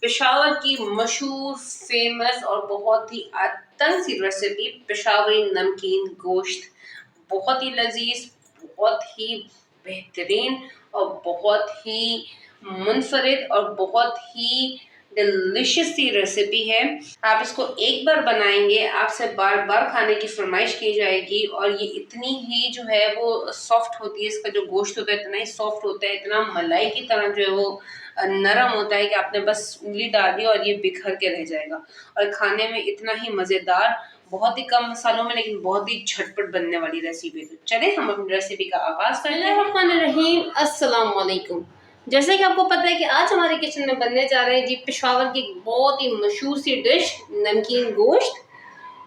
पेशावर की मशहूर फेमस और बहुत ही अतन सी रेसिपी पेशावरी नमकीन गोश्त। बहुत ही लजीज, बहुत ही बेहतरीन और बहुत ही मुनफरिद और बहुत ही डिलिशियस सी रेसिपी है। आप इसको एक बार बनाएंगे, आपसे बार बार खाने की फरमाइश की जाएगी। और ये इतनी ही जो है वो सॉफ्ट होती है, इसका जो गोश्त होता है इतना ही सॉफ्ट होता है, इतना मलाई की तरह जो है वो नरम होता है कि आपने बस उंगली डाल दी और ये बिखर के रह जाएगा। और खाने में इतना ही मजेदार, बहुत ही कम मसालों में लेकिन बहुत ही झटपट बनने वाली रेसिपी। तो चले हम अपनी रेसिपी का आगाज करते हैं। अस्सलाम वालेकुम। जैसे कि आपको पता है कि आज हमारे किचन में बनने जा रहे हैं जी पेशावर की बहुत ही मशहूर सी डिश नमकीन गोश्त।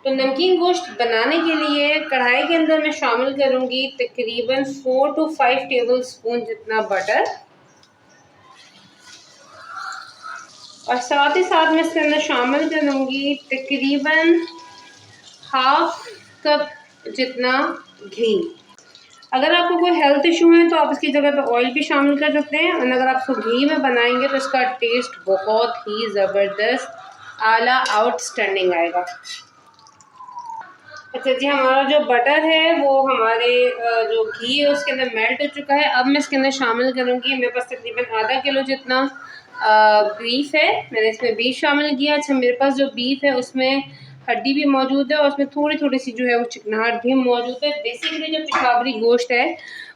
तो नमकीन गोश्त बनाने के लिए कढ़ाई के अंदर मैं शामिल करूंगी तकरीबन 4 to 5 टेबल स्पून जितना बटर, और साथ ही साथ मैं इसके अंदर शामिल करूंगी तकरीबन हाफ कप जितना घी। अगर आपको कोई हेल्थ इशू है तो आप इसकी जगह पे ऑयल भी शामिल कर सकते हैं, और अगर आप इसको घी में बनाएंगे तो इसका टेस्ट बहुत ही ज़बरदस्त आला आउटस्टैंडिंग आएगा। अच्छा जी, हमारा जो बटर है वो हमारे जो घी है उसके अंदर मेल्ट हो चुका है। अब मैं इसके अंदर शामिल करूँगी, मेरे पास तकरीबन आधा किलो जितना बीफ है, मैंने इसमें बीफ शामिल किया। अच्छा, मेरे पास जो बीफ है उसमें हड्डी भी मौजूद है और उसमें थोड़ी थोड़ी सी जो है वो चिकनाहट भी मौजूद है। बेसिकली जो पेशावरी गोश्त है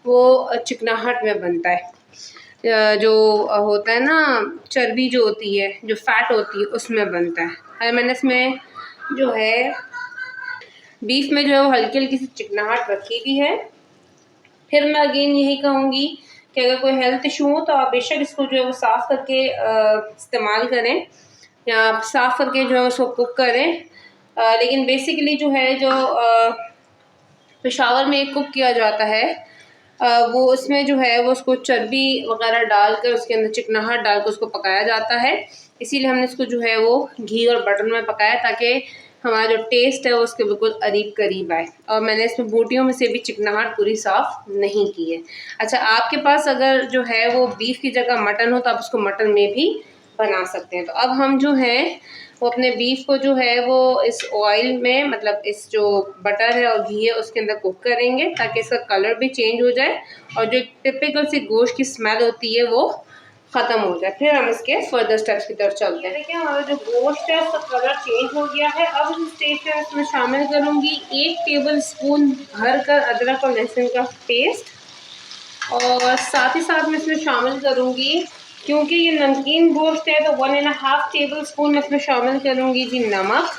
वो चिकनाहट में बनता है, जो होता है ना चर्बी जो होती है, जो फैट होती है उसमें बनता है। और मैंने इसमें जो है बीफ में जो है वो हल्की हल्की सी चिकनाहट रखी भी है। फिर मैं अगेन यही कहूँगी कि अगर कोई हेल्थ इशू हो तो आप बेशक इसको जो है वो साफ़ करके इस्तेमाल करें, या आप साफ़ करके जो है उसको कुक करें। लेकिन बेसिकली जो है जो पेशावर में कुक किया जाता है वो उसमें जो है वो उसको चर्बी वगैरह डालकर उसके अंदर चिकनाहट डालकर उसको पकाया जाता है। इसीलिए हमने इसको जो है वो घी और बटर में पकाया ताकि हमारा जो टेस्ट है वो उसके बिल्कुल करीब आए। और मैंने इसमें बोटियों में से भी चिकनाहट पूरी साफ़ नहीं की है। अच्छा, आपके पास अगर जो है वो बीफ की जगह मटन हो तो आप उसको मटन में भी बना सकते हैं। तो अब हम जो है वो अपने बीफ को जो है वो इस ऑयल में, मतलब इस जो बटर है और घी है उसके अंदर कुक करेंगे ताकि इसका कलर भी चेंज हो जाए और जो टिपिकल सी गोश्त की स्मेल होती है वो ख़त्म हो जाए। फिर हम इसके फर्दर स्टेप्स की तरफ चलते हैं। देखिए, हमारा जो गोश्त है उसका कलर चेंज हो गया है। अब इस स्टेज पे इसमें शामिल करूँगी 1 टेबल स्पून भर कर अदरक और लहसुन का पेस्ट, और साथ ही साथ मैं इसमें शामिल करूँगी, क्योंकि ये नमकीन गोश्त है तो 1.5 टेबल स्पून मैं इसमें शामिल करूँगी जी नमक।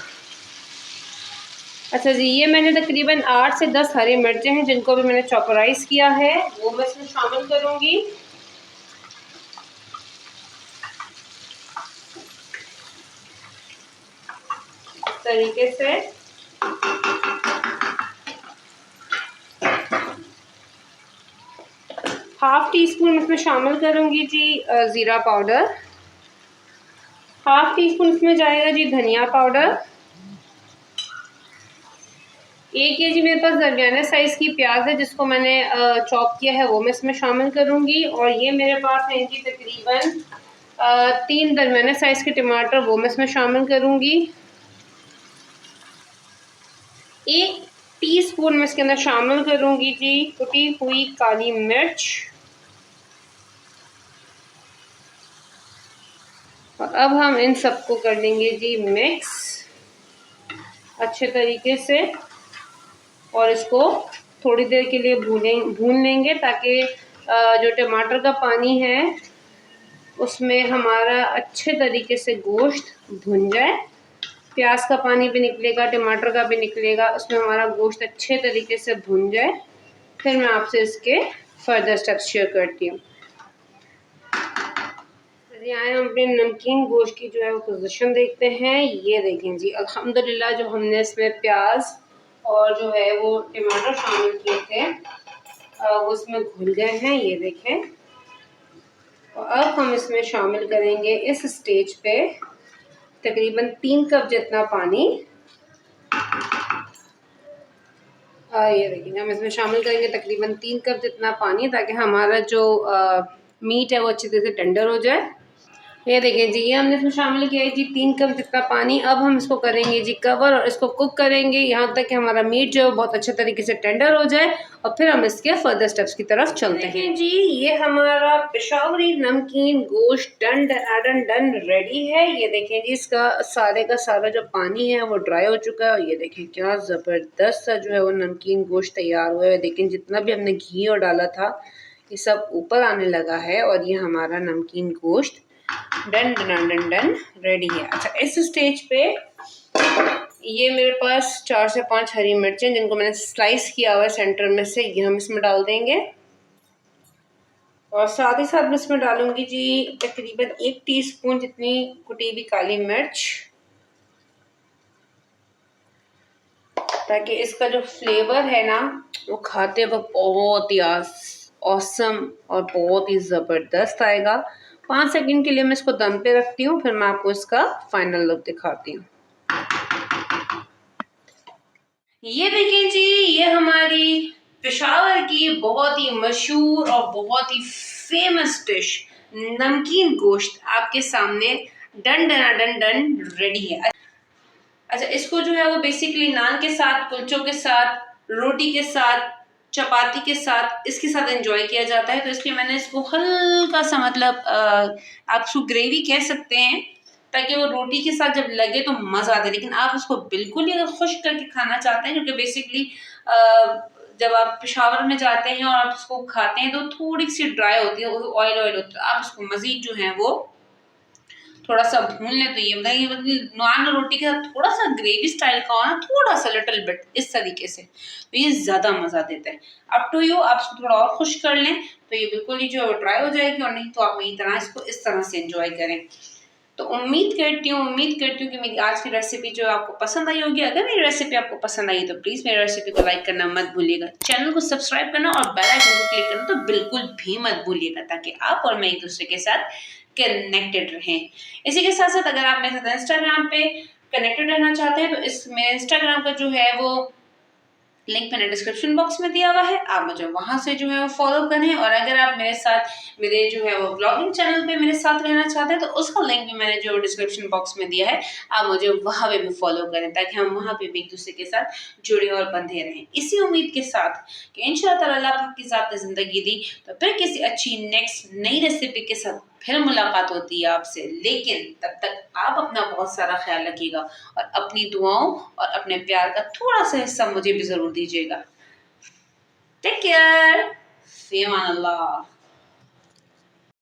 अच्छा जी, ये मैंने तकरीबन 8 से 10 हरी मिर्चें हैं जिनको भी मैंने चॉपराइज किया है, वो मैं इसमें शामिल करूँगी। इस तरीके से हाफ टी स्पून इसमें शामिल करूँगी जी ज़ीरा पाउडर। हाफ टी स्पून इसमें जाएगा जी धनिया पाउडर। 1 केजी मेरे पास दरमियाने साइज़ की प्याज है जिसको मैंने चॉप किया है, वो मैं इसमें शामिल करूँगी। और ये मेरे पास है जी तकरीबन 3 दरमियाने साइज़ के टमाटर, वो मैं इसमें शामिल करूँगी। 1 टीस्पून मैं इसके अंदर शामिल करूँगी जी कुटी हुई काली मिर्च। और अब हम इन सबको कर लेंगे जी मिक्स अच्छे तरीके से, और इसको थोड़ी देर के लिए भून लेंगे ताकि जो टमाटर का पानी है उसमें हमारा अच्छे तरीके से गोश्त भुन जाए। प्याज का पानी भी निकलेगा, टमाटर का भी निकलेगा, उसमें हमारा गोश्त अच्छे तरीके से भुन जाए। फिर मैं आपसे इसके फर्दर स्टेप्स शेयर करती हूँ। आए हम अपने नमकीन गोश्त की जो है वो पोजीशन देखते हैं। ये देखें जी, अल्हम्दुलिल्लाह जो हमने इसमें प्याज और जो है वो टमाटर शामिल किए थे वो इसमें घुल गए हैं, ये देखें। और अब हम इसमें शामिल करेंगे इस स्टेज पे तकरीबन 3 कप जितना पानी। ये देखिए, हम इसमें शामिल करेंगे तकरीबन 3 कप जितना पानी ताकि हमारा जो मीट है वो अच्छी तरह से टेंडर हो जाए। ये देखिए जी, ये हमने इसमें शामिल किया है जी 3 कप जितना पानी। अब हम इसको करेंगे जी कवर और इसको कुक करेंगे यहाँ तक कि हमारा मीट जो है बहुत अच्छे तरीके से टेंडर हो जाए, और फिर हम इसके फर्दर स्टेप्स की तरफ चलते हैं जी। ये हमारा पेशावरी नमकीन गोश्त डन रेडी है। ये देखें जी, इसका सारे का सारा जो पानी है वो ड्राई हो चुका है, और ये देखें क्या ज़बरदस्त सा जो है वो नमकीन गोश्त तैयार हुआ है। देखें जितना भी हमने घी और डाला था ये सब ऊपर आने लगा है, और ये हमारा नमकीन गोश्त डन रेडी है। अच्छा, इस स्टेज पे ये मेरे पास 4 से 5 हरी मिर्चें जिनको मैंने स्लाइस किया हुआ है सेंटर में से, ये हम इसमें डाल देंगे। और साथ ही साथ मैं इसमें डालूंगी जी तकरीबन 1 टीस्पून जितनी कुटी हुई काली मिर्च, ताकि इसका जो फ्लेवर है ना वो खाते वक्त बहुत ही ऑसम और बहुत ही ज़बरदस्त आएगा। 5 सेकंड के लिए मैं इसको दम पे रखती हूँ, फिर मैं आपको इसका फाइनल लुक दिखाती हूँ। ये देखिए जी, ये हमारी पेशावर की बहुत ही मशहूर और बहुत ही फेमस डिश नमकीन गोश्त आपके सामने डन रेडी है। अच्छा, इसको जो है वो बेसिकली नान के साथ, कुलचों के साथ, रोटी के साथ, चपाती के साथ, इसके साथ एंजॉय किया जाता है। तो इसलिए मैंने इसको हल्का सा मतलब आप इसको ग्रेवी कह सकते हैं, ताकि वो रोटी के साथ जब लगे तो मज़ा आता है। लेकिन आप उसको बिल्कुल ही अगर खुश्क करके खाना चाहते हैं, क्योंकि बेसिकली जब आप पेशावर में जाते हैं और आप उसको खाते हैं तो थोड़ी सी ड्राई होती है, ऑयल होता है। आप उसको मज़ीद जो है वो थोड़ा सा भून लें तो ये मतलब नान रोटी के साथ थोड़ा सा ग्रेवी स्टाइल का हो ना, थोड़ा सा लिटिल बिट इस तरीके से, तो ये ज़्यादा मज़ा देता है। अप टू यू, आप इसको थोड़ा और खुश कर लें तो ये बिल्कुल ही जो है वो ड्राई हो जाएगी, और नहीं तो आप मेरी तरह इसको इस तरह से एंजॉय करें। तो उम्मीद करती हूँ कि मेरी आज की रेसिपी जो आपको पसंद आई होगी। अगर मेरी रेसिपी आपको पसंद आई तो प्लीज़ मेरी रेसिपी को लाइक करना मत भूलिएगा, चैनल को सब्सक्राइब करना और बेल आइकन को क्लिक करना तो बिल्कुल भी मत भूलिएगा, ताकि आप और मैं एक दूसरे के साथ कनेक्टेड रहें। इसी के साथ साथ अगर आप मेरे साथ इंस्टाग्राम पे कनेक्टेड रहना चाहते हैं तो इस मेरे इंस्टाग्राम का जो है वो लिंक मैंने डिस्क्रिप्शन बॉक्स में दिया हुआ है, आप मुझे वहां से जो है वो फॉलो करें। और अगर आप मेरे साथ मेरे जो है वो ब्लॉगिंग चैनल पे मेरे साथ रहना चाहते हैं तो उसका लिंक भी मैंने जो डिस्क्रिप्शन बॉक्स में दिया है, आप मुझे वहां पे भी फॉलो करें, ताकि हम वहां पे भी एक दूसरे के साथ जुड़े और बंधे रहें। इसी उम्मीद के साथ कि इंशाअल्लाह ताला अल्लाह पाक की ज़ात ने जिंदगी दी तो फिर किसी अच्छी नेक्स्ट नई रेसिपी के साथ फिर मुलाकात होती है आपसे। लेकिन तब तक आप अपना बहुत सारा ख्याल रखिएगा, और अपनी दुआओं और अपने प्यार का थोड़ा सा हिस्सा मुझे भी जरूर दीजिएगा। टेक केयर, फी अमान अल्लाह।